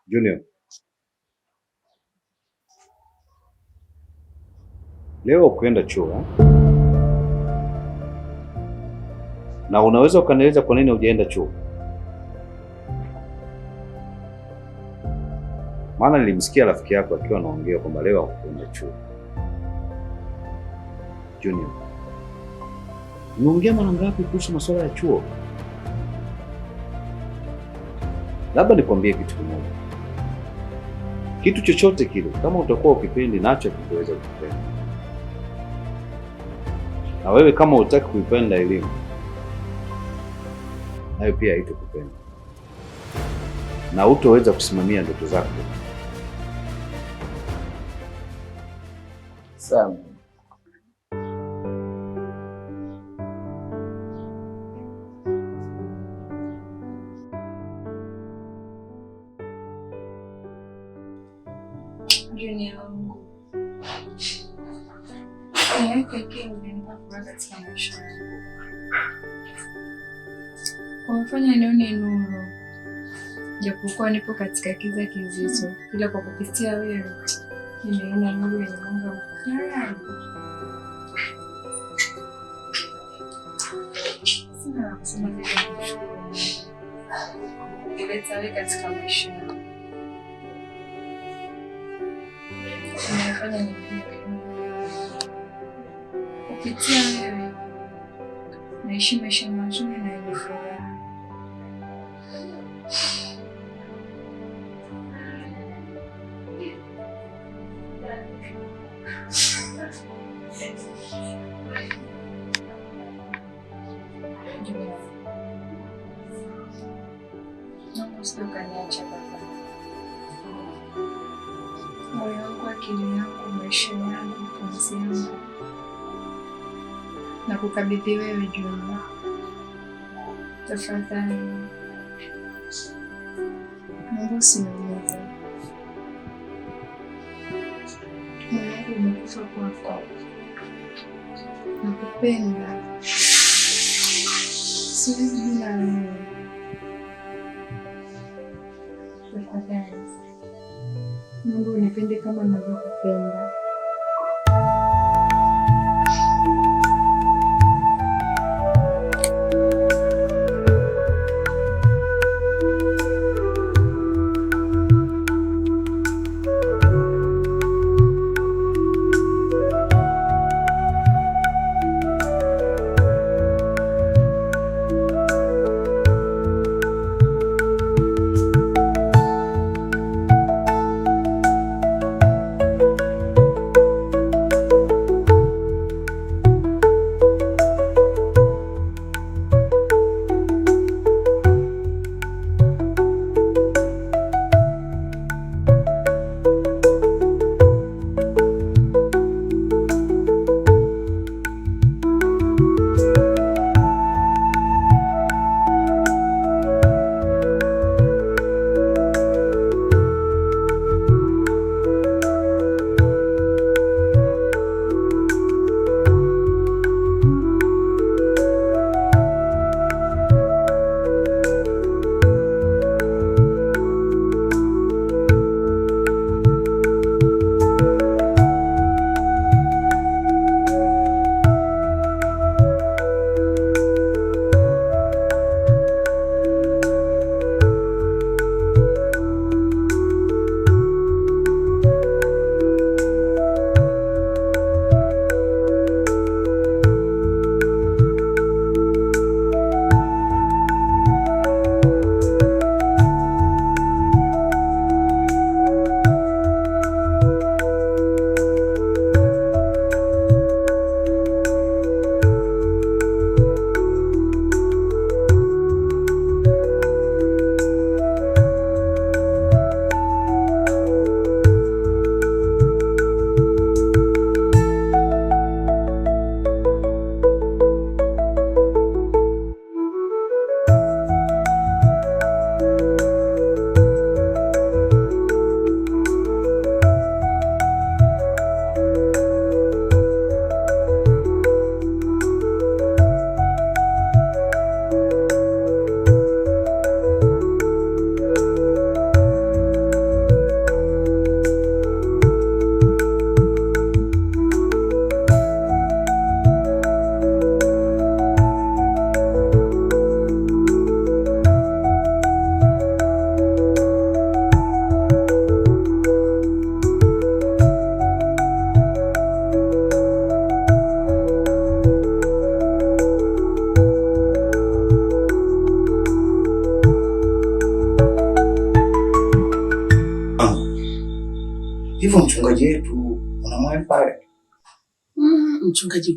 Junior, leo ukwenda chuo na unaweza ukanieleza kwa nini hujaenda chuo? Maana nilimsikia rafiki yako akiwa anaongea kwamba leo hakuenda chuo. Junior, umeongea mara ngapi kuhusu masuala ya chuo? Labda nikwambie kitu kimoja, kitu chochote kile kama utakuwa ukipendi nacho kitaweza kukupenda, na wewe kama hutaki kuipenda elimu nayo pia haitakupenda na hutoweza kusimamia ndoto zako. Sawa. Junior wangu, wewe pekee unanipa furaha katika maisha yangu. Umefanya nione nuru, japokuwa nipo katika kiza kizito, ila kwa kupitia wewe nimeona nuru yenye mwanga mkali. Sina la kusema zaidi ya kushukuru kuleta wewe katika maisha yangu. Umefanya nijue kupitia wewe naishi maisha mazuri na yenye furaha. Naomba usije ukaniacha baba. Moyo wangu, akili yangu, maisha yangu, pumzi yangu na kukabidhi wewe Juma. Tafadhali Mungu usiniumize. Moyo wangu umekufa kwako. Nakupenda. Siwezi bila wewe. Tafadhali Mungu unipende kama ninavyokupenda. Hivyo mchungaji wetu unamwona pale? Mchungaji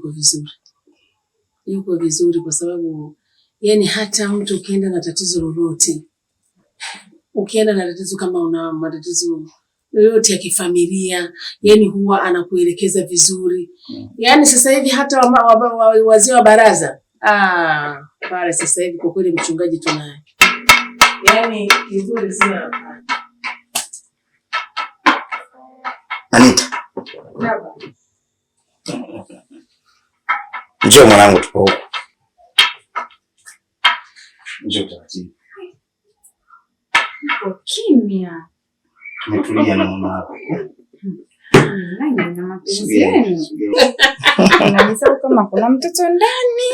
yuko vizuri kwa sababu yani hata mtu ukienda na tatizo lolote, ukienda na tatizo kama una matatizo yoyote ya kifamilia, yani huwa anakuelekeza vizuri. Yani sasa hivi hata wazee wa baraza pale sasa hivi kwa kweli mchungaji tunaye. Yani vizuri sana. Anita. Baba. Njoo mwanangu tupo huko. Njoo taratibu. Uko kimya. Tumetulia na mama yako. Nani na mapenzi yenu? Unajisahau kama kuna mtoto ndani.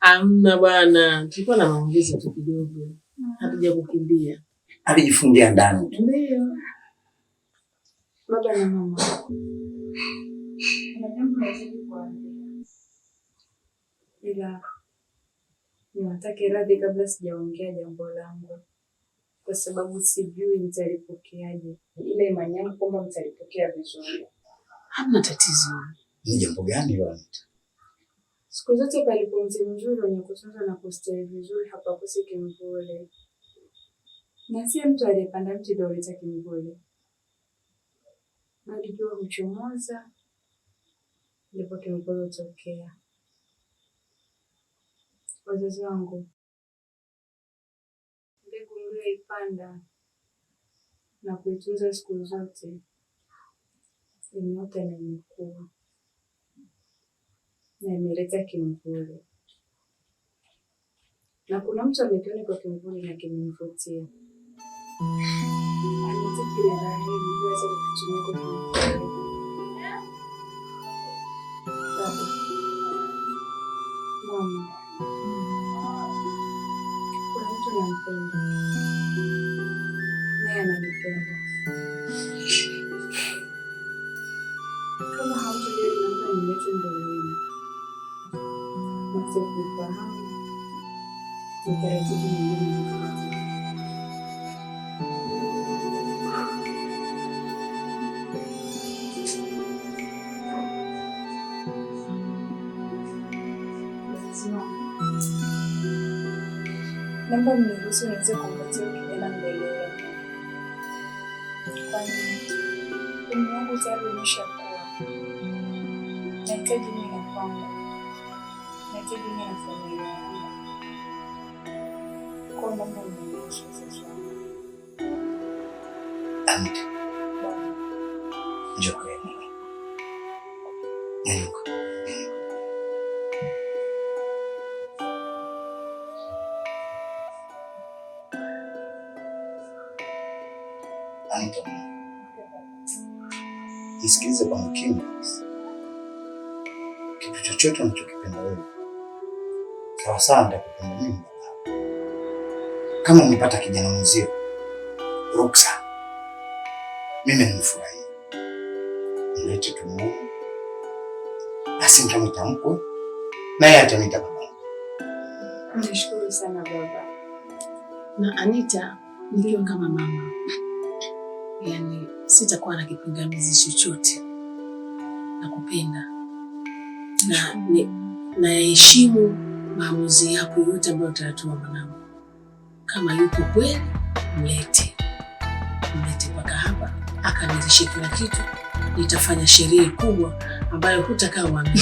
Amna bwana, tulikuwa na maongezi tu kidogo. Hatuja kukimbia. Alijifungia ndani. Ndio. Baba na mama. Kuna jambo lazima kuambia. Ila niwatake radhi kabla sijaongea jambo langu, kwa sababu sijui mtalipokeaje. Ile imani yangu kwamba mtalipokea vizuri. Hamna tatizo. Ni jambo gani hilo? Siku zote palipo mti mzuri wenye kutunza na kustawi vizuri hapakosi kimvuli. Na si mtu aliyepanda mti ndio huleta kimvuli. Bali jua huchomoza ndipo kimvuli hutokea. Wazazi wangu, mbegu mlioipanda na kuitunza siku zote imeota na imekua na imeleta kimvuli, na kuna mtu amekiona kwa kimvuli na kimemvutia. Anatikile raheli kuweza kukitumia kwa kimvuli. Baba, mama, kuna mtu nampenda naye ananipenda. Kama hautujali naomba nilete mbele yenu na kufahamu ni taratibu nyingine nifuate. Naomba mniruhusu niweze kumletea kijana mbele yenu, kwani umri wangu tayari umeshakuwa. Nahitaji mimi na kwangu, nahitaji mimi na familia yangu. Kwa naomba mniruhusu sasa. Anita. Njoo kwenu. Nyanyuka. Anita. Nisikilize kwa makini. Kitu chochote unachokipenda wewe, sawa sawa nitakupenda mimi. Kama umepata kijana mwenzio, ruksa. Mimi nimefurahi. Mlete tumuone. Basi nitamwita mkwe, naye ataniita babangu. Nashukuru sana baba. Na Anita, nikiwa kama mama, yani sitakuwa na kipingamizi chochote. Nakupenda na heshimu maamuzi yako yote ambayo utayatoa mwanangu. Kama yupo kweli, mlete mpaka hapa akamilishe kila kitu. Nitafanya sherehe kubwa ambayo hutakaa uamini.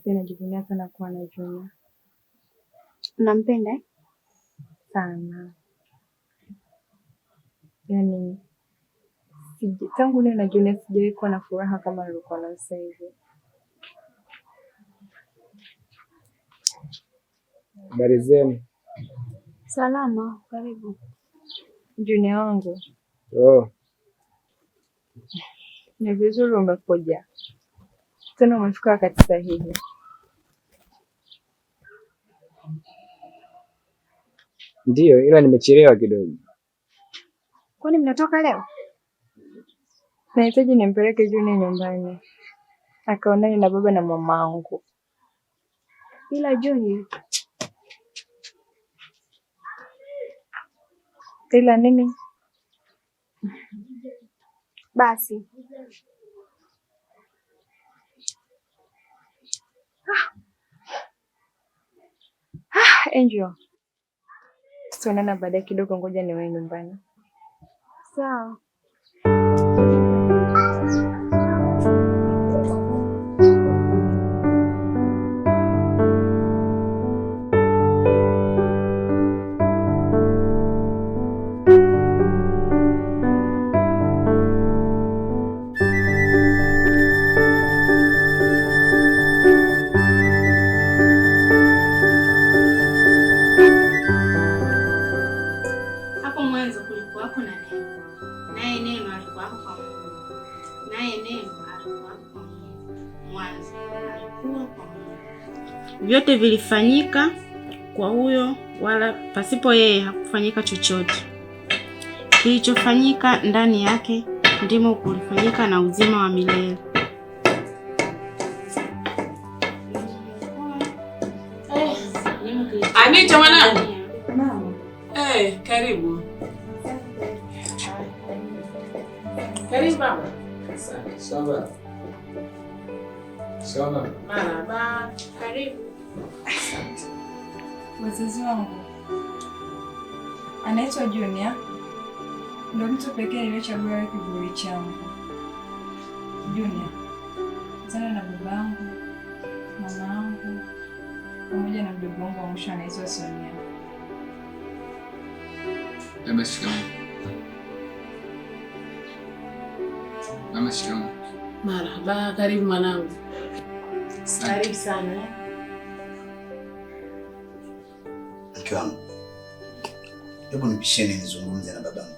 Najivunia sana kuwa na Junior. Unampenda? sana. Yaani tangu leo na Junior sijawahi kuwa na furaha kama nilikuwa nayo sasa hivi. Habari zenu? Salama, karibu. Junior wangu. Ni vizuri umekuja. Tena umefika wakati sahihi. Ndiyo, ila nimechelewa kidogo. Kwani mnatoka leo? Nahitaji nimpeleke Junior nyumbani akaonane na baba na mamangu. Ila Junior. Ila nini? Basi. Angel. Tutaonana baadaye kidogo, ngoja niwahi nyumbani. Sawa. Vyote vilifanyika kwa huyo, wala pasipo yeye hakufanyika chochote. Kilichofanyika ndani yake ndimo kulifanyika na uzima wa milele. Anita mwanangu. Karibu. Karibu baba. Sawa. Sawa. Marhaba. Karibu. Wazazi wangu anaitwa Junior, ndio mtu pekee aliyechagua kivuli changu. Junior sana na babangu, mamangu pamoja na mdogo wangu wa mwisho anaitwa Sonia. Mama shikamoo. Mama shikamoo. Marhaba, karibu mwanangu. Karibu sana. Mke wangu, hebu nipisheni nizungumze na babangu.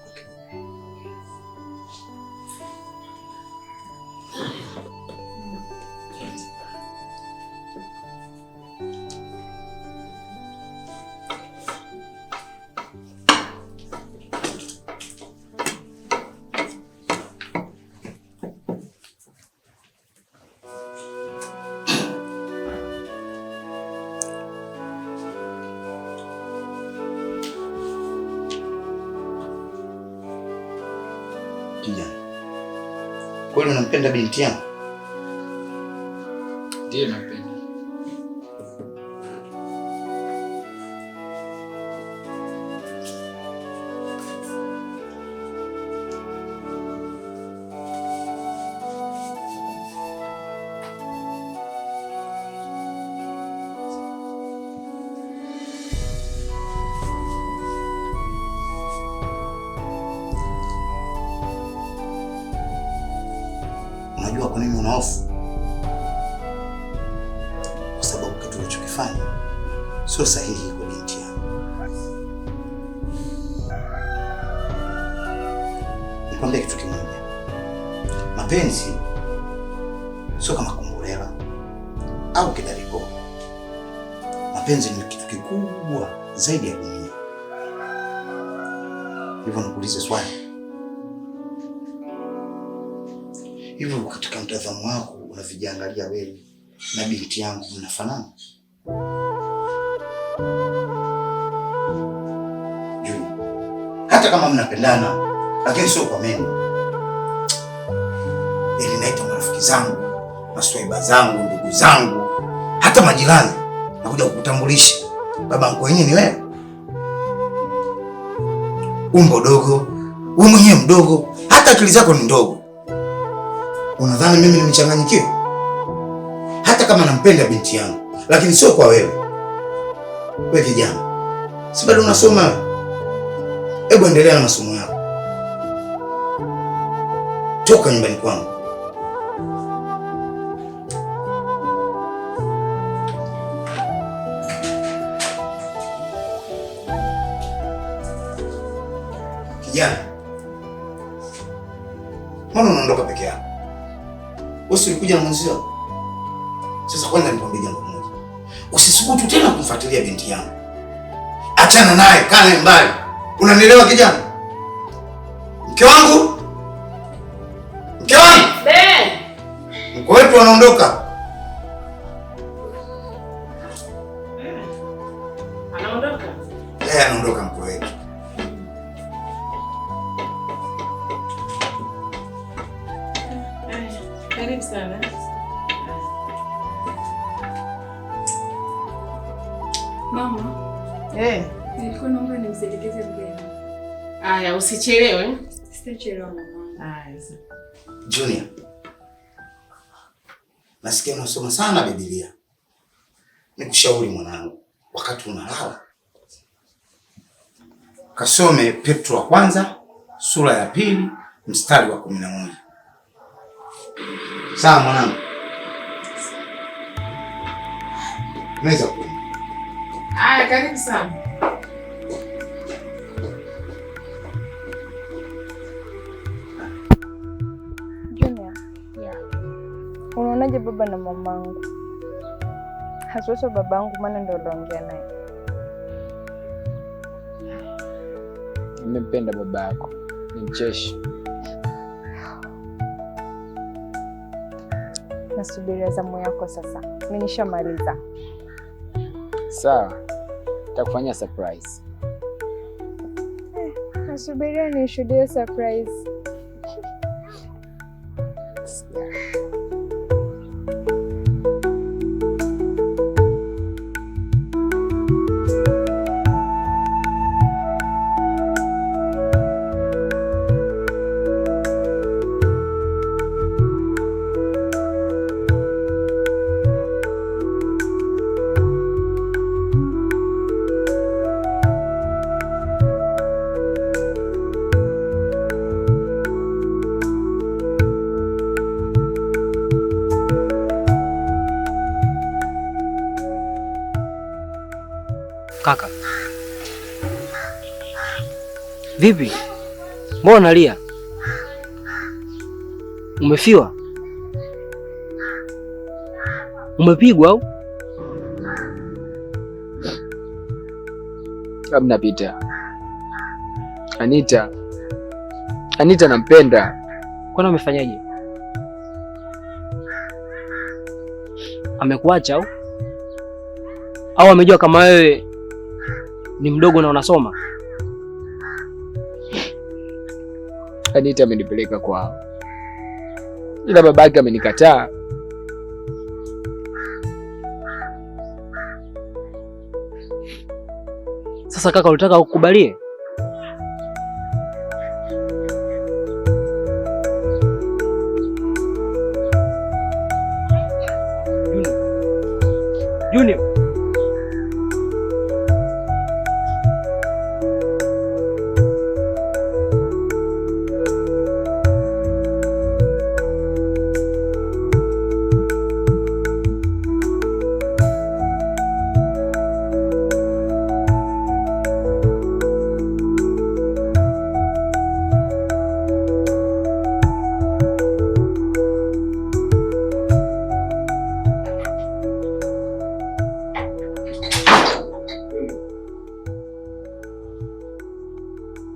Kijana, kweli unampenda binti yangu? Ndiyo, nampenda. Unajua kwa nini una hofu? Kwa sababu kitu ulichokifanya sio sahihi kwa binti yangu. Nikwambia kitu kimoja. Mapenzi sio kama kumbulela au kidariko. Mapenzi ni kitu kikubwa zaidi ya dunia. Hivyo nikuulize swali. Hivyo katika mtazamo wako unavijiangalia wewe na binti yangu mnafanana? Juu hata kama mnapendana, lakini sio kwa mimi. Ili naita marafiki zangu, maswaiba zangu, ndugu zangu, hata majirani na kuja kukutambulisha. Babangu wenyewe ni wewe. Umbo dogo, wewe mwenyewe mdogo, hata akili zako ni ndogo. Unadhani mimi nimechanganyikiwa? Hata kama nampenda binti yangu, lakini sio kwa wewe. Wewe kijana, Si bado unasoma? Hebu endelea na masomo yako. Toka nyumbani kwangu. Kijana, mbona unaondoka peke yako? Wewe ulikuja na mwenzio. Sasa kwanza nikwambie jambo moja. Usisubutu tena kumfuatilia binti yangu. Achana naye, kaa naye mbali. Unanielewa kijana? Mke wangu? Mke wangu? Mke wetu anaondoka. Anaondoka? Anaondoka mke wetu. Karibu sana. Mama. Nilikuwa naomba nimsindikize mgeni. Aya, usichelewe. Sitachelewa mama. Aya. Junior. Nasikia unasoma sana Biblia. Nikushauri mwanangu, wakati unalala kasome Petro wa kwanza sura ya 2 mstari wa 11. Sawa mwanangu? Naweza kuona. Aya, karibu sana. Junior. Unaonaje baba na mamangu? Hasa babangu maana ndio uliongea naye. Nimempenda baba yako. Ni mcheshi. Nasubiria zamu yako sasa. Mimi nishamaliza. Sawa. Nitakufanyia surprise. Nasubiria nishuhudie surprise. Kaka, vipi? Mbona unalia? Umefiwa? Umepigwa au? Labda Peter. Anita nampenda. Kwani umefanyaje? Amekuacha au? Au amejua kama wewe ni mdogo na unasoma? Anita amenipeleka kwao, ila babake amenikataa. Sasa kaka, ulitaka ukubalie? Junior.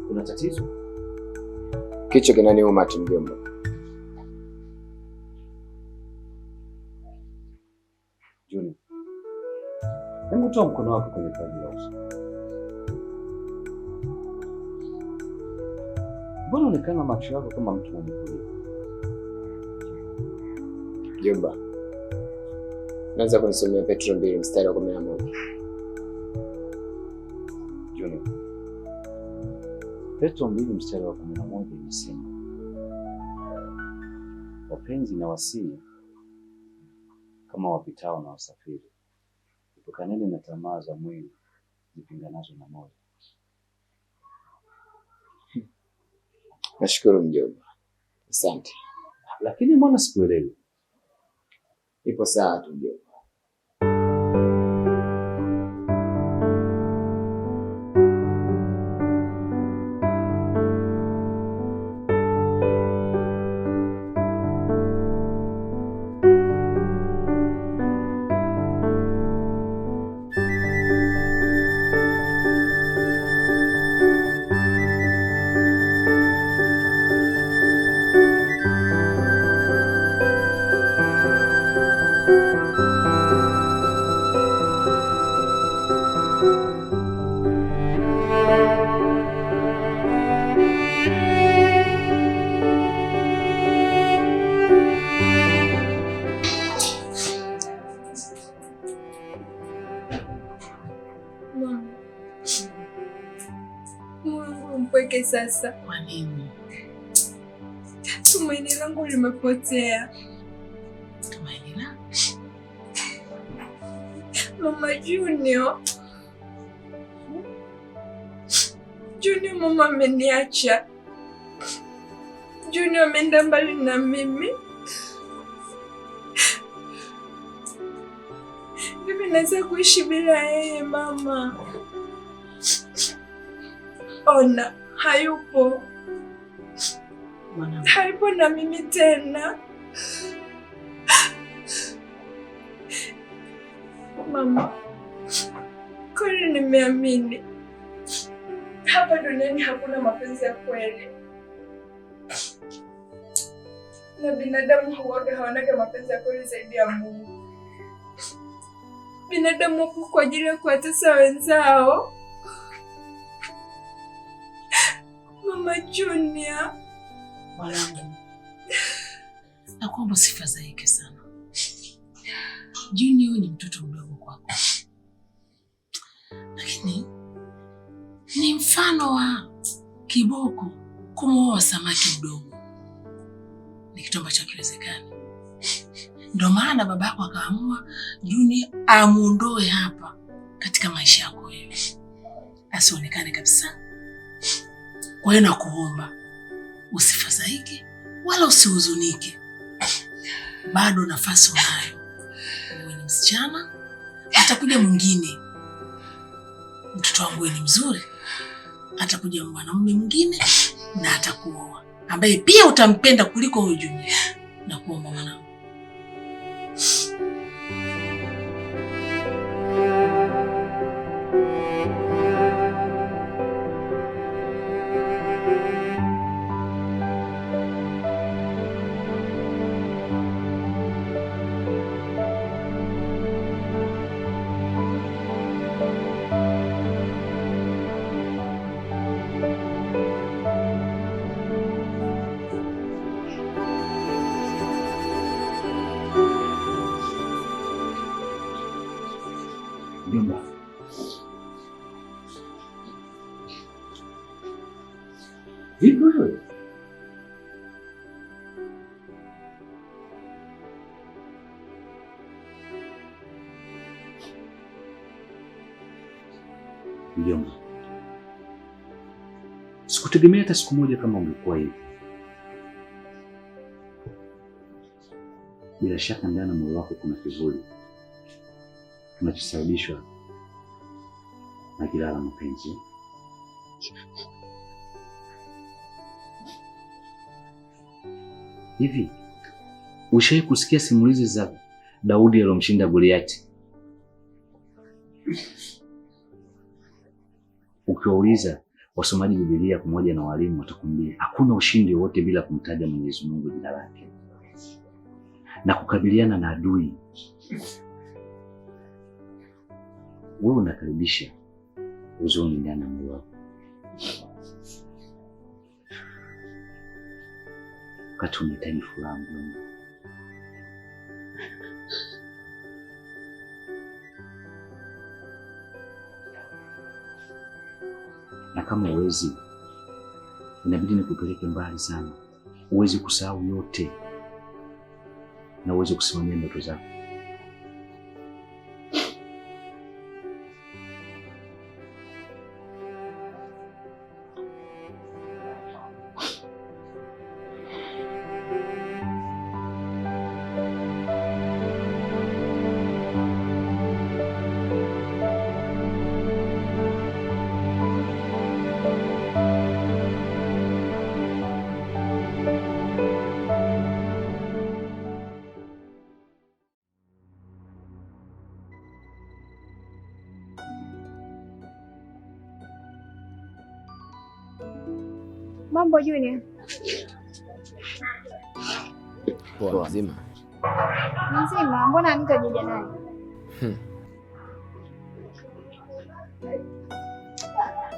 Kuna tatizo? Kichwa kinaniuma ati mjomba. Junior, hebu toa mkono wako kwenye paji la uso. Mbona unaonekana macho yako kama mtu mwenye kulia? Mjomba, naanza kunisomea Petro 2 mstari wa 11. Junior, Petro 2 mstari wa 11 inasema, wapenzi na wasii kama wapitao na wasafiri, epukaneni na tamaa za mwili kujipinga nazo na moyo. Nashukuru mjomba. Asante. Lakini mbona sikuelewi? Ipo sawa tu mjomba. Mungu mpweke sasa. Kwa nini? Tumaini langu limepotea. Tumaini langu? Mama Junior. Junior, mama ameniacha. Junior ameenda mbali na mimi. Mimi naweza kuishi bila yeye mama. Ona, hayupo. Mwanangu. Hayupo na mimi tena. Mama, kweli nimeamini hapa duniani hakuna mapenzi ya kweli, na binadamu huwaga hawanaga mapenzi ya kweli zaidi ya Mungu. Binadamu wapo kwa ajili ya kuwatesa wenzao. Mama Junior. Mwanangu, nakuomba usifadhaike sana. Junior ni mtoto mdogo kwako, lakini ni mfano wa kiboko kumwoa samaki mdogo. Ni kitu ambacho hakiwezekani. Ndio maana babako akaamua Junior amuondoe hapa katika maisha yako wewe, asionekane kabisa. Kwa hiyo nakuomba usifadhaike wala usihuzunike. Bado nafasi unayo. Wewe ni msichana, atakuja mwingine. Mtoto wangu ni mzuri, atakuja mwanamume mwingine na atakuoa, ambaye pia utampenda kuliko huyo Junior. Nakuomba mwanangu. Mjomba. Vipi wewe? Mjomba, sikutegemea hata siku moja kama ungekuwa hivi. Bila shaka ndani ya moyo wako kuna kivuli kinachosababishwa na kila la mapenzi. Hivi ushawahi kusikia simulizi za Daudi aliyomshinda Goliati? Ukiwauliza wasomaji Biblia pamoja na walimu watakwambia hakuna ushindi wowote bila kumtaja Mwenyezi Mungu jina lake na kukabiliana na adui. Wewe unakaribisha huzuni ndani ya moyo wako, wakati unahitaji furaha mjomba. Na kama uwezi, inabidi nikupeleke mbali sana, uweze kusahau yote na uweze kusimamia ndoto zako. Mambo Junior? Poa, mzima? Mzima, mbona Anita hujaja naye?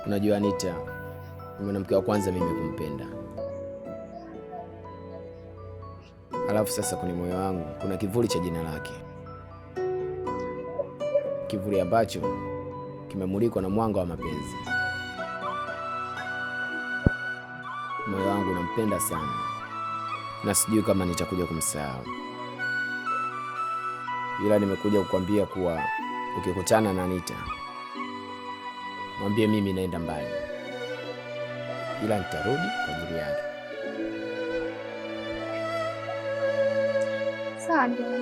Unajua Anita, mwanamke wa kwanza mimi kumpenda. Alafu sasa kwenye moyo wangu kuna kivuli cha jina lake. Kivuli ambacho kimemulikwa na mwanga wa mapenzi. Moyo wangu unampenda sana. Na sijui kama nitakuja kumsahau. Ila nimekuja kukwambia kuwa ukikutana na Anita, mwambie mimi naenda mbali. Ila nitarudi kwa ajili yake. Sawa ndio.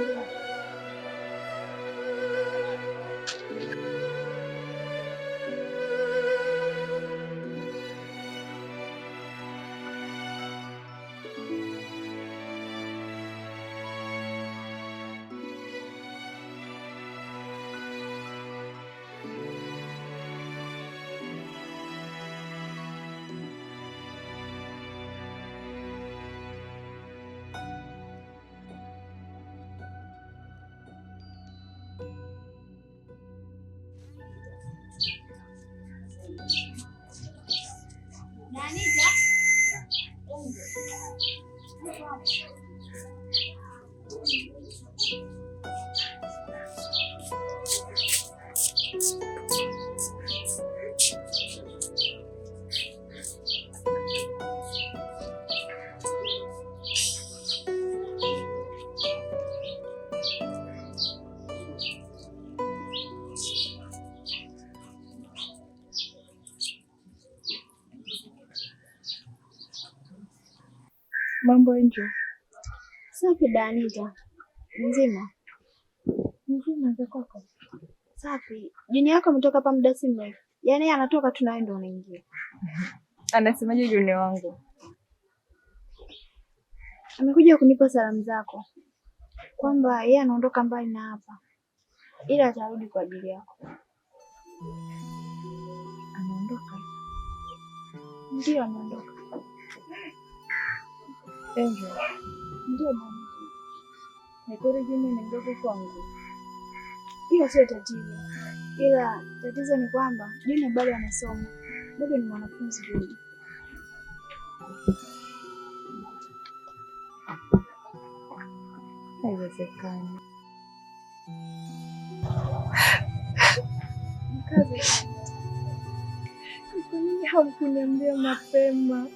Mambo Angel. Safi da Anita. Mzima? Mzima za kwako? Safi. Junior yako ametoka hapa muda si mrefu. Yaani yeye anatoka tu nawe ndo unaingia. Anasemaje Junior wangu? Amekuja kunipa salamu zako. Kwamba yeye anaondoka mbali na hapa. Ila atarudi kwa ajili yako. Anaondoka? Ndio anaondoka. Angel. Ndio mama. Ni kweli Junior ni mdogo kwangu? Hiyo sio tatizo. Ila tatizo ni kwamba Junior bado anasoma. Bado ni mwanafunzi Junior. Haiwezekani. Mkazi. Kwa nini hamkuniambia mapema?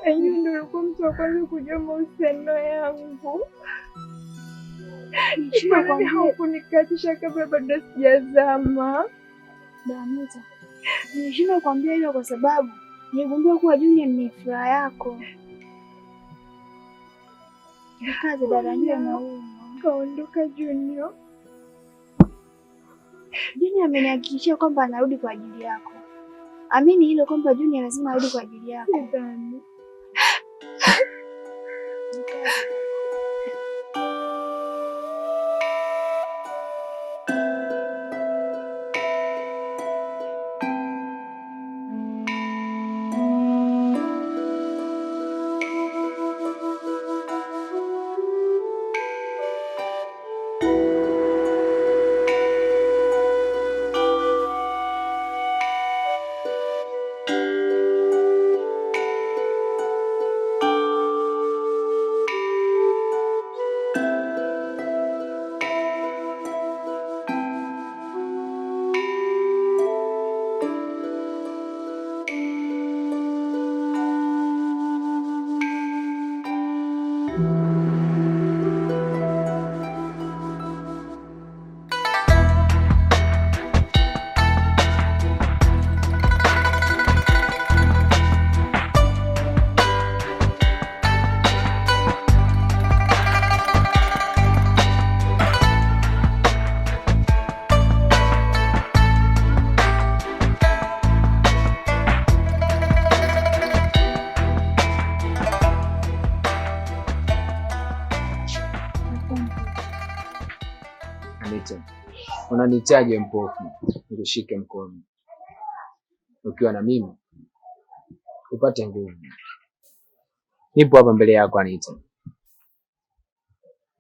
Angel ndio alikuwa mtu wa kwanza kujua mahusiano yangu. Kwa nini hamkunikatisha kabla bado sijazama? Anita, nimeshindwa kukwambia hilo kwa sababu niligundua kuwa Junior ni furaha yako. Mkazi dada Junior anauma. Kaondoka Junior. Junior amenihakikishia kwamba anarudi kwa ajili yako. Amini hilo kwamba Junior lazima arudi kwa ajili yako. Sidhani. Unanichaje mpofu? Nikushike mkono. Ukiwa na mimi upate nguvu. Nipo hapa mbele yako Anita.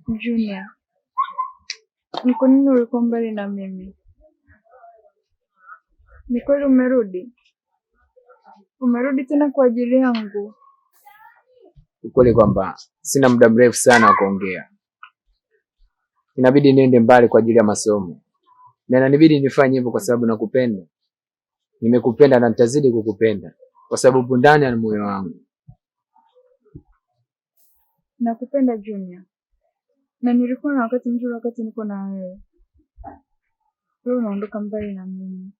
Junior, ni kwa nini ulikuwa mbali na mimi? Ni kweli umerudi? Umerudi tena kwa ajili yangu? Ukweli kwamba sina muda mrefu sana wa kuongea. Inabidi niende mbali kwa ajili ya masomo. Na inanibidi nifanye hivyo kwa sababu nakupenda. Nimekupenda na nitazidi kukupenda kwa sababu ndani ya moyo wangu. Nakupenda Junior. Na nilikuwa na wakati mzuri wakati niko na wewe. Wewe unaondoka mbali na mimi.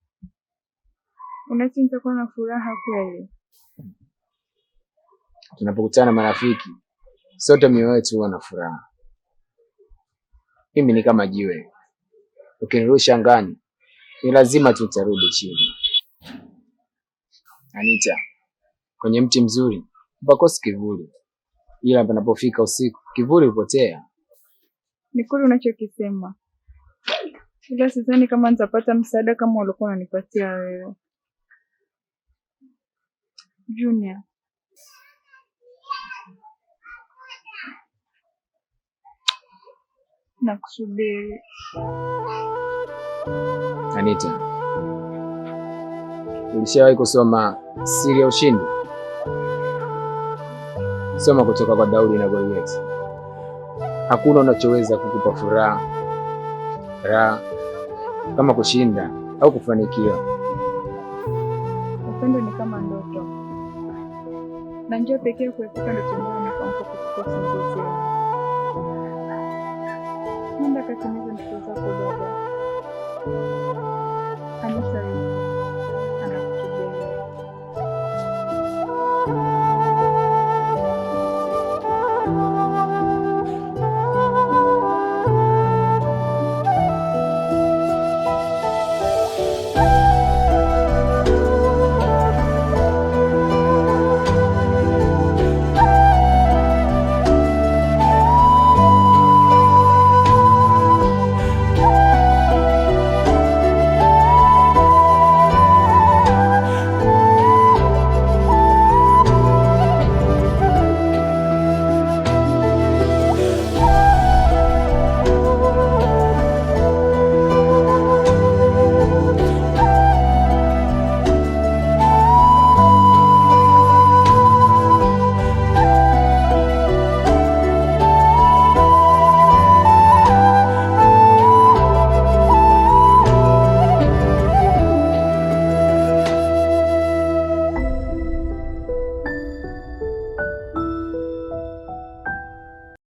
Unahisi nitakuwa na furaha kweli? Tunapokutana marafiki, sote mioyo yetu huwa na furaha. Mimi ni kama jiwe. Ukinirusha angani, ni lazima tutarudi chini. Anita, kwenye mti mzuri, upakosi kivuli. Ila panapofika usiku, kivuli hupotea. Ni kweli unachokisema. Ila sidhani kama nitapata msaada kama ulikuwa unanipatia wewe. Junior. Nakusubiri. Anita, ulishawahi kusoma Siri ya Ushindi? Soma kutoka kwa Daudi na Goliathi. Hakuna unachoweza kukupa raha kama kushinda au kufanikiwa. Upendo ni kama ndoto, na njia pekee ya kuepuka ndoto mbaya ni kuamka kuchukua usingizi. Nenda katimize ndoto zako baba.